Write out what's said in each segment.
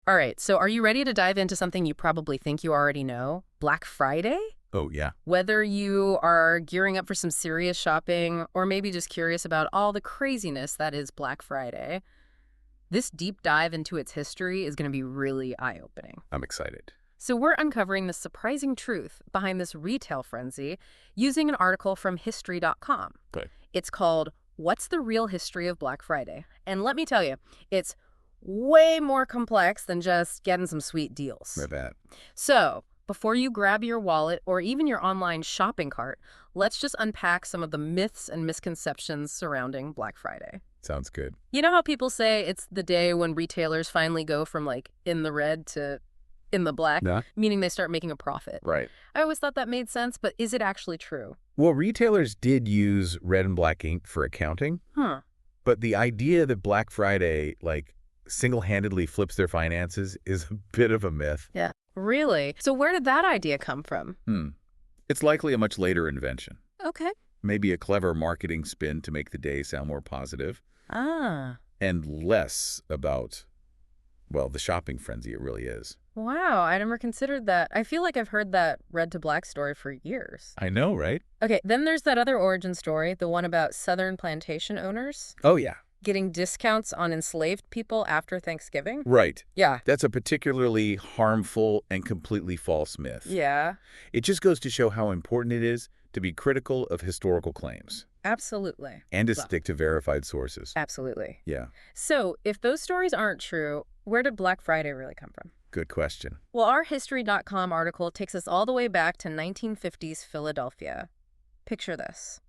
All right, so are you ready to dive into something you probably think you already know? Black Friday? Oh, yeah. Whether you are gearing up for some serious shopping or maybe just curious about all the craziness that is Black Friday, this deep dive into its history is going to be really eye-opening. I'm excited. So we're uncovering the surprising truth behind this retail frenzy using an article from History.com. Good. It's called What's the Real History of Black Friday? And let me tell you, it's way more complex than just getting some sweet deals. I bet. So before you grab your wallet or even your online shopping cart, let's just unpack some of the myths and misconceptions surrounding Black Friday. Sounds good. You know how people say it's the day when retailers finally go from like in the red to in the black, Yeah. meaning they start making a profit. Right. I always thought that made sense, but is it actually true? Well, retailers did use red and black ink for accounting, Huh. but the idea that Black Friday, single-handedly flips their finances is a bit of a myth. Yeah. Really? So where did that idea come from? It's likely a much later invention. Okay. Maybe a clever marketing spin to make the day sound more positive Ah. and less about, well, the shopping frenzy it really is. Wow, I never considered that. I feel like I've heard that red to black story for years. I know, right? Okay, then there's that other origin story, the one about Southern plantation owners Oh, yeah. getting discounts on enslaved people after Thanksgiving. Right. Yeah. That's a particularly harmful and completely false myth. Yeah, It just goes to show how important it is to be critical of historical claims absolutely. and to Well, stick to verified sources. absolutely. Yeah, So if those stories aren't true, where did Black Friday really come from? good question. Well, our History.com article takes us all the way back to 1950s Philadelphia. Picture this.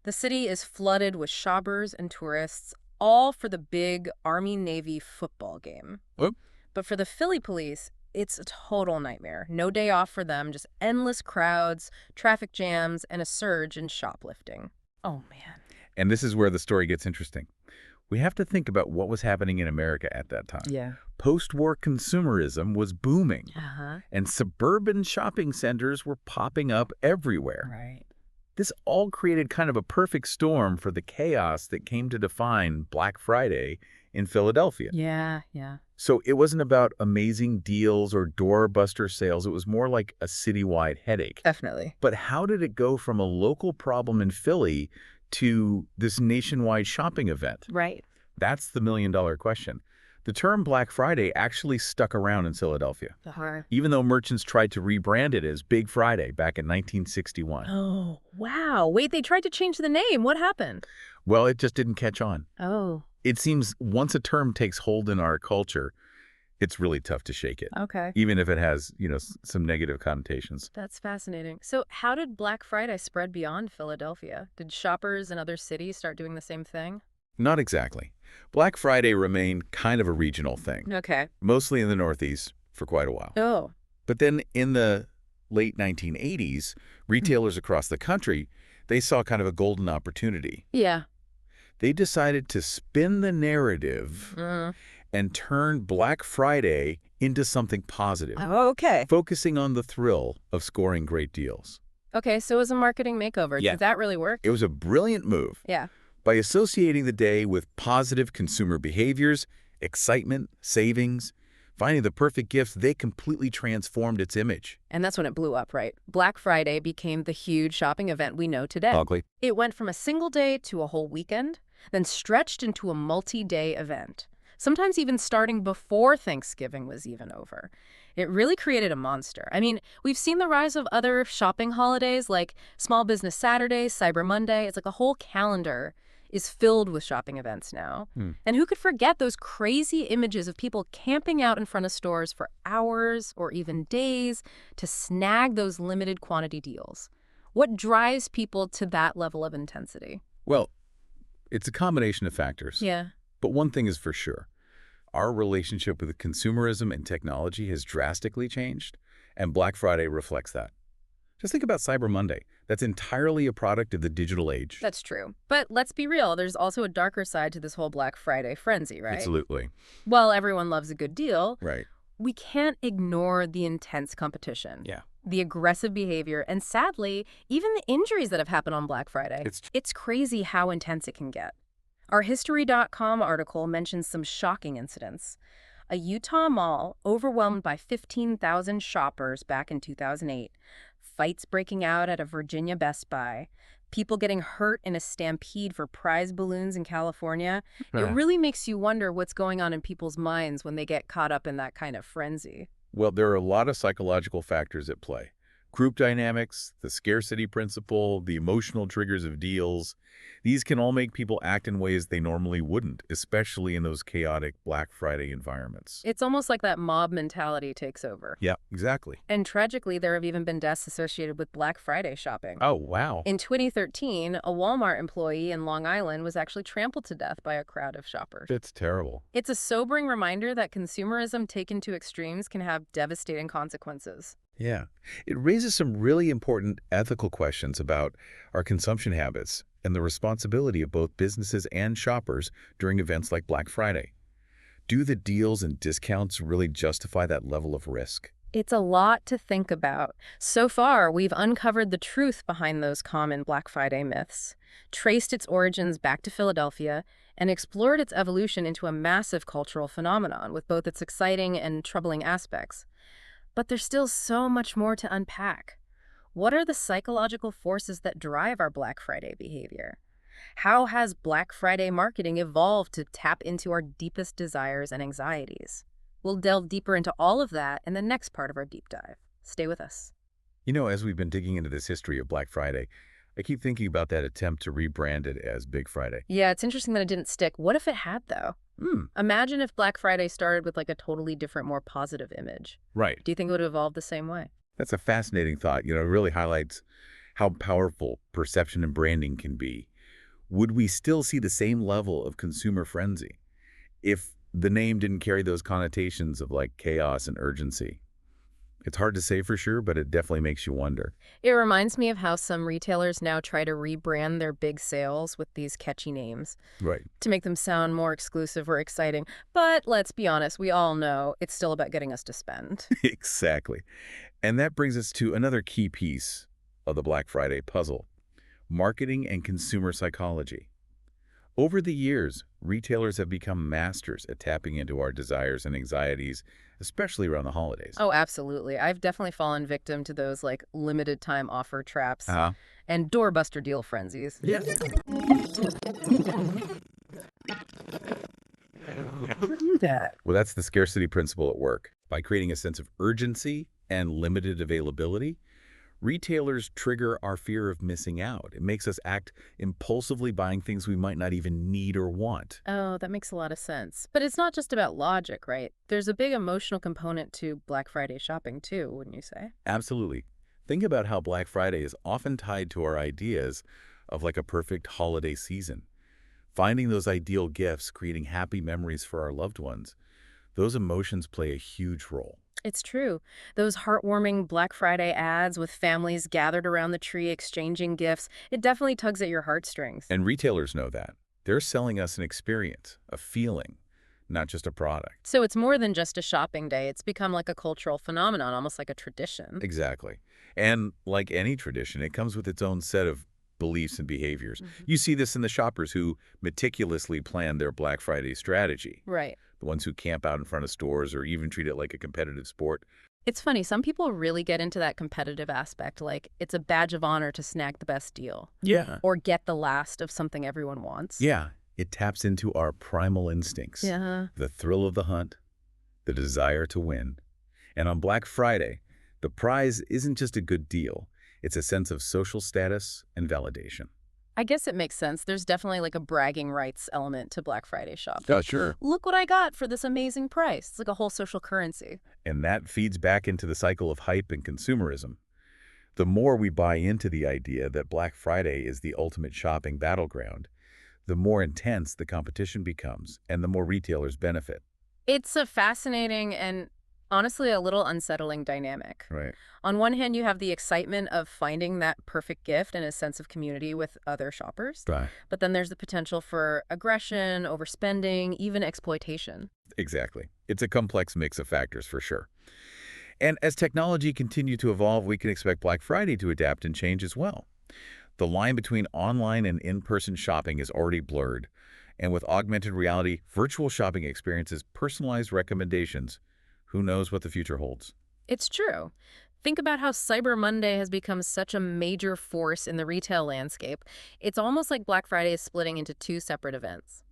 The city is flooded with shoppers and tourists, all for the big Army-Navy football game. Oh. But for the Philly police, it's a total nightmare. No day off for them, just endless crowds, traffic jams, and a surge in shoplifting. Oh, man. And this is where the story gets interesting. We have to think about what was happening in America at that time. Yeah. Post-war consumerism was booming, Uh-huh. and suburban shopping centers were popping up everywhere. Right. This all created kind of a perfect storm for the chaos that came to define Black Friday in Philadelphia. Yeah, yeah. So it wasn't about amazing deals or doorbuster sales. It was more like a citywide headache. Definitely. But how did it go from a local problem in Philly to this nationwide shopping event? Right. That's the million-dollar question. The term Black Friday actually stuck around in Philadelphia, Uh-huh. even though merchants tried to rebrand it as Big Friday back in 1961. Oh, wow. Wait, they tried to change the name. What happened? Well, it just didn't catch on. Oh, It seems once a term takes hold in our culture, it's really tough to shake it, okay. even if it has, some negative connotations. That's fascinating. So how did Black Friday spread beyond Philadelphia? Did shoppers in other cities start doing the same thing? Not exactly. Black Friday remained kind of a regional thing, Okay. mostly in the Northeast for quite a while. Oh, But then in the late 1980s, retailers across the country, they saw kind of a golden opportunity. yeah. They decided to spin the narrative and turn Black Friday into something positive, Oh, okay. focusing on the thrill of scoring great deals. Okay, so it was a marketing makeover. Yeah. Did that really work? It was a brilliant move. Yeah. By associating the day with positive consumer behaviors, excitement, savings, finding the perfect gifts, they completely transformed its image. And that's when it blew up, right? Black Friday became the huge shopping event we know today. Ugly. It went from a single day to a whole weekend, then stretched into a multi-day event, sometimes even starting before Thanksgiving was even over. It really created a monster. I mean, we've seen the rise of other shopping holidays like Small Business Saturday, Cyber Monday. It's like a whole calendar is filled with shopping events now. And who could forget those crazy images of people camping out in front of stores for hours or even days to snag those limited quantity deals? What drives people to that level of intensity? Well, it's a combination of factors. Yeah. But one thing is for sure. Our relationship with consumerism and technology has drastically changed, and Black Friday reflects that. Just think about Cyber Monday. That's entirely a product of the digital age. That's true. But let's be real, there's also a darker side to this whole Black Friday frenzy, right? Absolutely. While everyone loves a good deal, Right. we can't ignore the intense competition. Yeah. The aggressive behavior, and sadly, even the injuries that have happened on Black Friday. It's crazy how intense it can get. Our History.com article mentions some shocking incidents. A Utah mall overwhelmed by 15,000 shoppers back in 2008. Fights breaking out at a Virginia Best Buy. People getting hurt in a stampede for prize balloons in California. It Yeah. really makes you wonder what's going on in people's minds when they get caught up in that kind of frenzy. Well, there are a lot of psychological factors at play. Group dynamics, the scarcity principle, the emotional triggers of deals. These can all make people act in ways they normally wouldn't, especially in those chaotic Black Friday environments. It's almost like that mob mentality takes over. Yeah, exactly. And tragically, there have even been deaths associated with Black Friday shopping. Oh, wow. In 2013, a Walmart employee in Long Island was actually trampled to death by a crowd of shoppers. That's terrible. It's a sobering reminder that consumerism taken to extremes can have devastating consequences. Yeah. It raises some really important ethical questions about our consumption habits and the responsibility of both businesses and shoppers during events like Black Friday. Do the deals and discounts really justify that level of risk? It's a lot to think about. So far, we've uncovered the truth behind those common Black Friday myths, traced its origins back to Philadelphia, and explored its evolution into a massive cultural phenomenon with both its exciting and troubling aspects. But there's still so much more to unpack. What are the psychological forces that drive our Black Friday behavior? How has Black Friday marketing evolved to tap into our deepest desires and anxieties? We'll delve deeper into all of that in the next part of our deep dive. Stay with us. You know, as we've been digging into this history of Black Friday, I keep thinking about that attempt to rebrand it as Big Friday. Yeah, it's interesting that it didn't stick. What if it had, though? Hmm, Imagine if Black Friday started with like a totally different, more positive image. right. Do you think it would have evolved the same way? That's a fascinating thought. You know, it really highlights how powerful perception and branding can be. Would we still see the same level of consumer frenzy if the name didn't carry those connotations of like chaos and urgency? It's hard to say for sure, but it definitely makes you wonder. It reminds me of how some retailers now try to rebrand their big sales with these catchy names Right. to make them sound more exclusive or exciting. But let's be honest, we all know it's still about getting us to spend. Exactly. And that brings us to another key piece of the Black Friday puzzle: marketing and consumer psychology. Over the years, retailers have become masters at tapping into our desires and anxieties, especially around the holidays. Oh, absolutely. I've definitely fallen victim to those like limited time offer traps Uh-huh. and doorbuster deal frenzies. Yeah. Well, that's the scarcity principle at work. By creating a sense of urgency and limited availability, retailers trigger our fear of missing out. It makes us act impulsively, buying things we might not even need or want. Oh, that makes a lot of sense. But it's not just about logic, right? There's a big emotional component to Black Friday shopping too, wouldn't you say? Absolutely. Think about how Black Friday is often tied to our ideas of like a perfect holiday season. Finding those ideal gifts, creating happy memories for our loved ones, those emotions play a huge role. It's true. Those heartwarming Black Friday ads with families gathered around the tree exchanging gifts, it definitely tugs at your heartstrings. And retailers know that. They're selling us an experience, a feeling, not just a product. So it's more than just a shopping day. It's become like a cultural phenomenon, almost like a tradition. Exactly. And like any tradition, it comes with its own set of beliefs and behaviors. You see this in the shoppers who meticulously plan their Black Friday strategy, Right. the ones who camp out in front of stores or even treat it like a competitive sport. It's funny, some people really get into that competitive aspect, like it's a badge of honor to snag the best deal Yeah. or get the last of something everyone wants. Yeah, it taps into our primal instincts, Yeah. the thrill of the hunt, the desire to win. And on Black Friday, the prize isn't just a good deal. It's a sense of social status and validation. I guess it makes sense. There's definitely like a bragging rights element to Black Friday shopping. Oh, sure. Look what I got for this amazing price. It's like a whole social currency. And that feeds back into the cycle of hype and consumerism. The more we buy into the idea that Black Friday is the ultimate shopping battleground, the more intense the competition becomes and the more retailers benefit. It's a fascinating and honestly a little unsettling dynamic. Right. On one hand, you have the excitement of finding that perfect gift and a sense of community with other shoppers. Right. But then there's the potential for aggression, overspending, even exploitation. Exactly. It's a complex mix of factors for sure. And as technology continues to evolve, we can expect Black Friday to adapt and change as well. The line between online and in-person shopping is already blurred, And with augmented reality, virtual shopping experiences, personalized recommendations, who knows what the future holds? It's true. Think about how Cyber Monday has become such a major force in the retail landscape. It's almost like Black Friday is splitting into two separate events: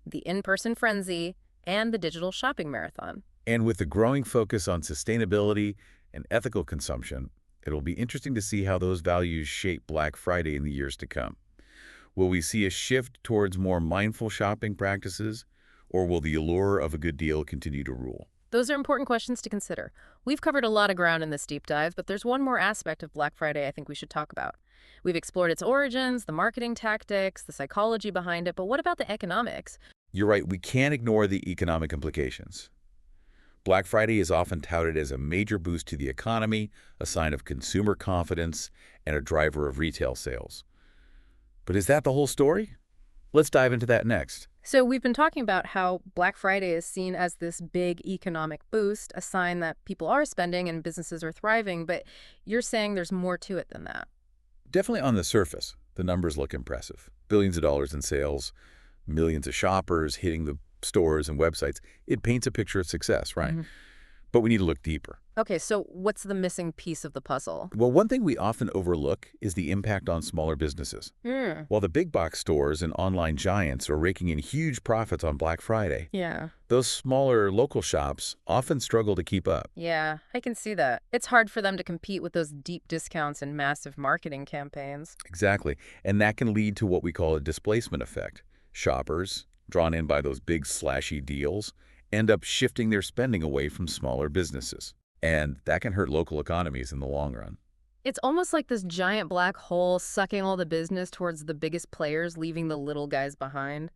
the in-person frenzy and the digital shopping marathon. And with the growing focus on sustainability and ethical consumption, it'll be interesting to see how those values shape Black Friday in the years to come. Will we see a shift towards more mindful shopping practices, or will the allure of a good deal continue to rule? Those are important questions to consider. We've covered a lot of ground in this deep dive, but there's one more aspect of Black Friday I think we should talk about. We've explored its origins, the marketing tactics, the psychology behind it, but what about the economics? You're right, we can't ignore the economic implications. Black Friday is often touted as a major boost to the economy, a sign of consumer confidence, and a driver of retail sales. But is that the whole story? Let's dive into that next. So we've been talking about how Black Friday is seen as this big economic boost, a sign that people are spending and businesses are thriving, but you're saying there's more to it than that. Definitely on the surface, the numbers look impressive. Billions of dollars in sales, millions of shoppers hitting the stores and websites. It paints a picture of success, right? But we need to look deeper. Okay, so what's the missing piece of the puzzle? Well, one thing we often overlook is the impact on smaller businesses. While the big box stores and online giants are raking in huge profits on Black Friday, Yeah. those smaller local shops often struggle to keep up. Yeah, I can see that. It's hard for them to compete with those deep discounts and massive marketing campaigns. Exactly. And that can lead to what we call a displacement effect. Shoppers, drawn in by those big slashy deals, end up shifting their spending away from smaller businesses. And that can hurt local economies in the long run. It's almost like this giant black hole sucking all the business towards the biggest players, leaving the little guys behind.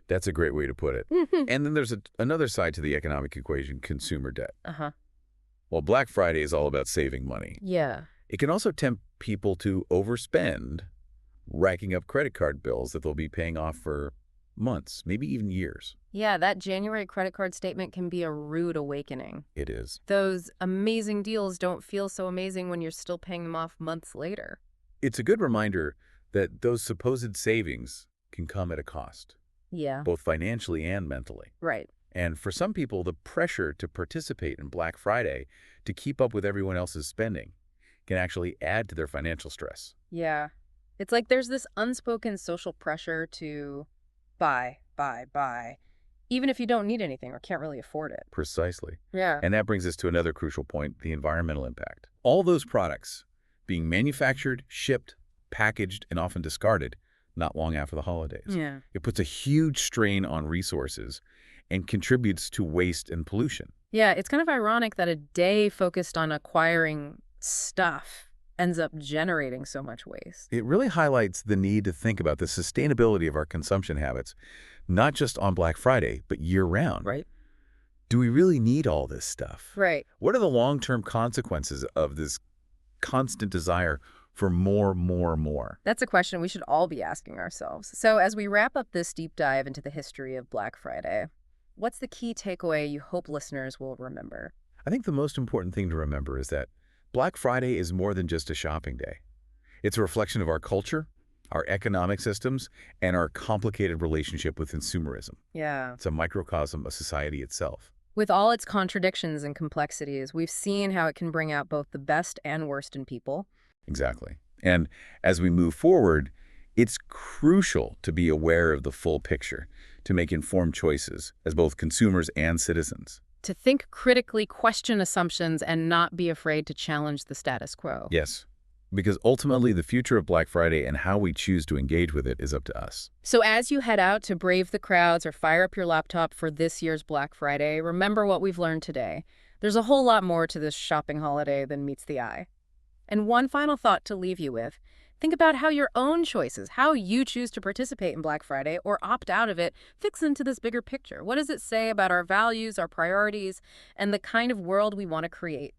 That's a great way to put it. And then there's another side to the economic equation, consumer debt. Uh-huh. While Black Friday is all about saving money, Yeah. it can also tempt people to overspend, racking up credit card bills that they'll be paying off for months, maybe even years. Yeah, that January credit card statement can be a rude awakening. It is. Those amazing deals don't feel so amazing when you're still paying them off months later. It's a good reminder that those supposed savings can come at a cost, Yeah. both financially and mentally. Right. And for some people, the pressure to participate in Black Friday to keep up with everyone else's spending can actually add to their financial stress. Yeah. It's like there's this unspoken social pressure to buy, even if you don't need anything or can't really afford it. Precisely. Yeah. And that brings us to another crucial point, the environmental impact. All those products being manufactured, shipped, packaged, and often discarded not long after the holidays. Yeah. It puts a huge strain on resources and contributes to waste and pollution. Yeah, it's kind of ironic that a day focused on acquiring stuff ends up generating so much waste. It really highlights the need to think about the sustainability of our consumption habits, not just on Black Friday, but year-round. Right. Do we really need all this stuff? Right. What are the long-term consequences of this constant desire for more? That's a question we should all be asking ourselves. So as we wrap up this deep dive into the history of Black Friday, what's the key takeaway you hope listeners will remember? I think the most important thing to remember is that Black Friday is more than just a shopping day. It's a reflection of our culture, our economic systems, and our complicated relationship with consumerism. Yeah. It's a microcosm of society itself. With all its contradictions and complexities, we've seen how it can bring out both the best and worst in people. Exactly. And as we move forward, it's crucial to be aware of the full picture, to make informed choices as both consumers and citizens. To think critically, question assumptions, and not be afraid to challenge the status quo. Yes, because ultimately the future of Black Friday and how we choose to engage with it is up to us. So as you head out to brave the crowds or fire up your laptop for this year's Black Friday, remember what we've learned today. There's a whole lot more to this shopping holiday than meets the eye. And one final thought to leave you with. Think about how your own choices, how you choose to participate in Black Friday or opt out of it, fits into this bigger picture. What does it say about our values, our priorities, and the kind of world we want to create?